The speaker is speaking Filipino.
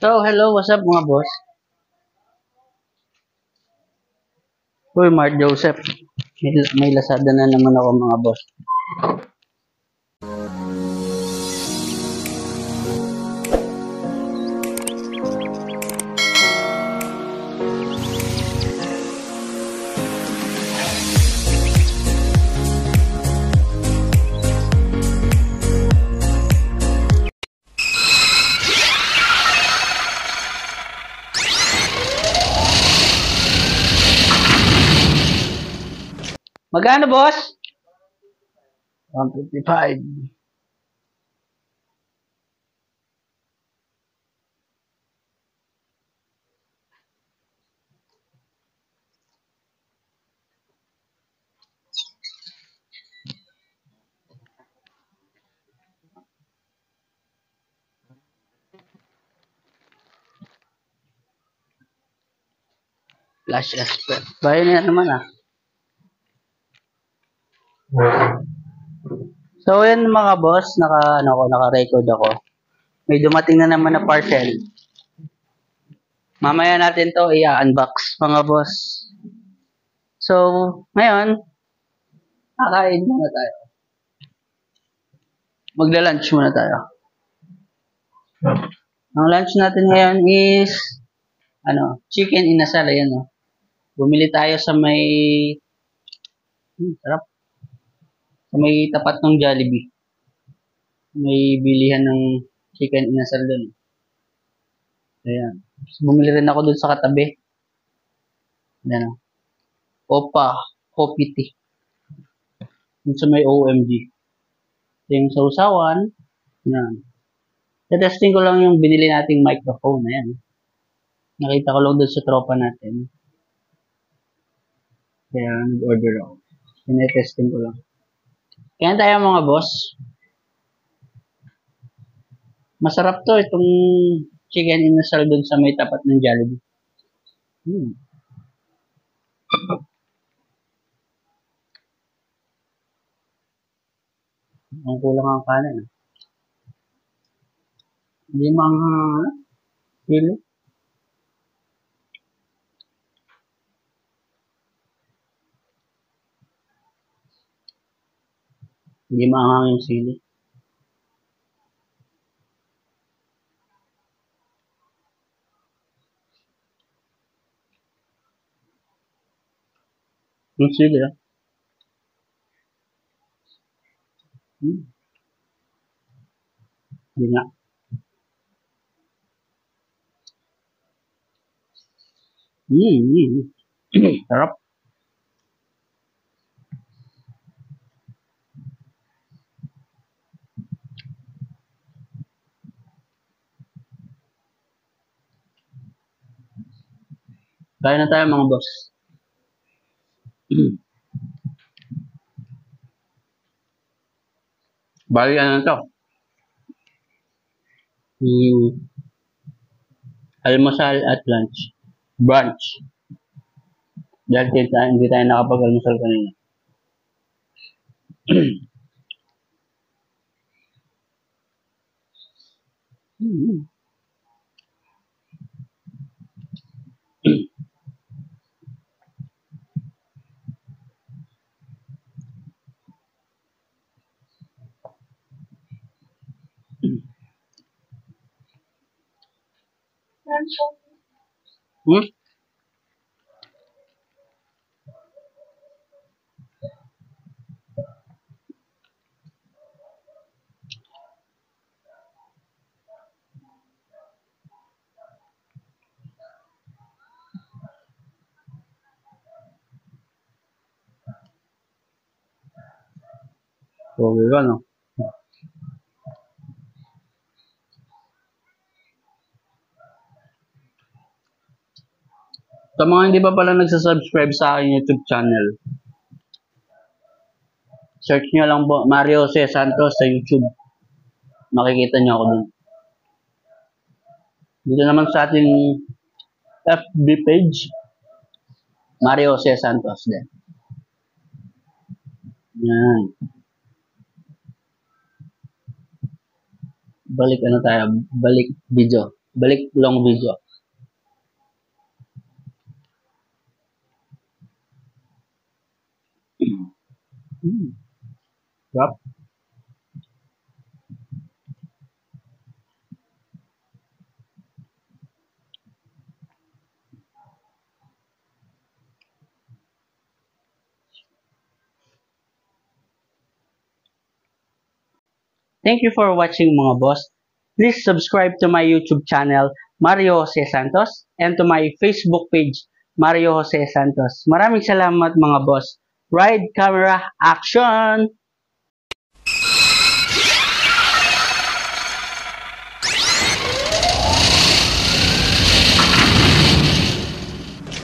So, hello, what's up mga boss? Uy, Mark Joseph. May Lazada na naman ako mga boss. Magkano boss? 155. Flash expert. Bayan na naman ah. So, yan mga boss, naka-record ako. May dumating na naman na parcel. Mamaya natin to i-unbox mga boss. So, ngayon, kakain muna tayo. Magla-lunch muna tayo. Ang lunch natin ngayon is chicken inasal, ayan oh. Bumili tayo sa may sarap. Sa may tapat ng Jollibee. May bilihan ng chicken inasal doon. Ayan. Bumili rin ako doon sa katabi. Ayan oh. Opa, Coffee Tea. Doon sa may OMG. Yung sausawan. Ayan. Testing ko lang yung binili nating microphone. Ayan. Nakita ko lang doon sa tropa natin. Kaya nag-order ako. Tinetesting ko lang. Kaya tayo mga boss. Masarap to itong chicken inasal doon sa may tapat ng Jollibee. Ang kulang ang kanin. Hindi mga sili. Hindi maanghang yung sili. Yung sili ah. Hindi nga. Sarap. Kaya na tayo mga boss. Bali ano to? Almusal at lunch. Brunch. Dahil hindi tayo nakapag-almusal kanina. So, yun, no? Sa mga hindi pa pala nagsasubscribe sa aking YouTube channel, search nyo lang po Mario C. Santos sa YouTube. Makikita nyo ako dun. Dito naman sa ating FB page, Mario C. Santos din. Yan. Balik video. Balik long video. Drop. Thank you for watching mga boss. Please subscribe to my YouTube channel, Mario Jose Santos, and to my Facebook page, Mario Jose Santos. Maraming salamat mga boss. Ride camera action!